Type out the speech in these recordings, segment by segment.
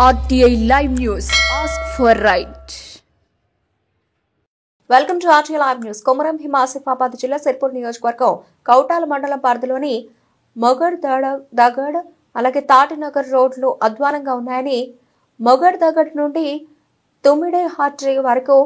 RTI Live News. Ask for right. Welcome to RTI Live News. Komaram Bheem Asifabad జిల్లా సిర్పూర్ నియోజకవర్గం కౌటాల మండలం పరిధిలోని మొగడ్ దగడ్ అలాగే తాటినగర్ రోడ్లు అధ్వానంగా ఉన్నాయని మొగడ్ దగడ్ నుండి తుమ్మిడే హాట్రీ వరకు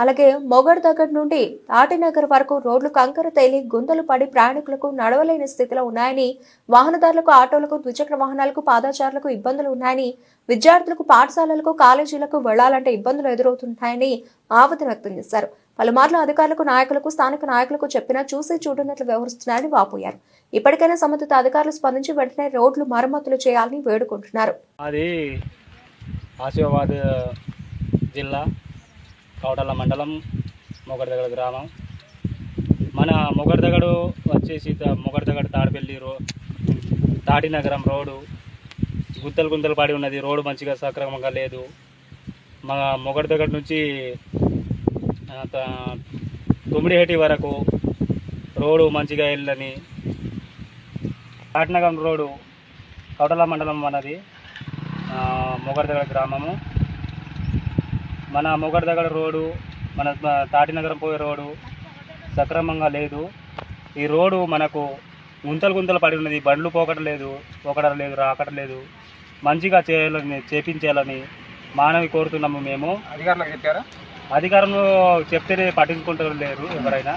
అలాగే మొగడ్ దగడ్ నుండి తాటినగర్ వరకు రోడ్లు కంకర తేలి గుంతలు పడి ప్రయాణికులకు నడవలేని స్థితిలో ఉన్నాయని వాహనదారులకు ఆటోలకు ద్విచక్ర వాహనాలకు పాదచారులకు ఇబ్బందులు ఉన్నాయని విద్యార్థులకు పాఠశాలలకు కాలేజీలకు వెళ్లాలంటే ఇబ్బందులు ఎదురవుతున్నాయని ఆవేదన వ్యక్తం చేశారు. పలుమార్లు అధికారులకు నాయకులకు స్థానిక నాయకులకు చెప్పినా చూసి చూడనట్లు వ్యవహరిస్తున్నారని వాపోయారు. ఇప్పటికైనా సంబంధిత అధికారులు స్పందించి వెంటనే రోడ్లు మరమ్మతులు చేయాలని వేడుకుంటున్నారు. జిల్లా కౌటాల మండలం మొగడ్దగడ్ గ్రామం. మన మొగడ్దగడు వచ్చేసి మొగడ్దగడ్ తాడిపల్లి తాటినగరం రోడ్డు గుంతలు పడి ఉన్నది. రోడ్డు మంచిగా సక్రమంగా లేదు. మన మొగడ్దగడ్ నుంచి తుమ్మిడిహేటి వరకు రోడ్డు మంచిగా వెళ్ళని. తాటినగరం రోడ్డు కౌటాల మండలం మనది మొగడ్దగడ్ గ్రామము. మన మొగడ్దగడ్ రోడ్డు మన తాటినగరం పోయే రోడ్డు సక్రమంగా లేదు. ఈ రోడ్డు మనకు గుంతలు పడి ఉన్నది. బండ్లు పోకట్లేదు, రాకట్లేదు. మంచిగా చేపించాలని మానవి కోరుతున్నాము. మేము అధికారులు చెప్తేనే పట్టించుకుంటూ లేరు ఎవరైనా.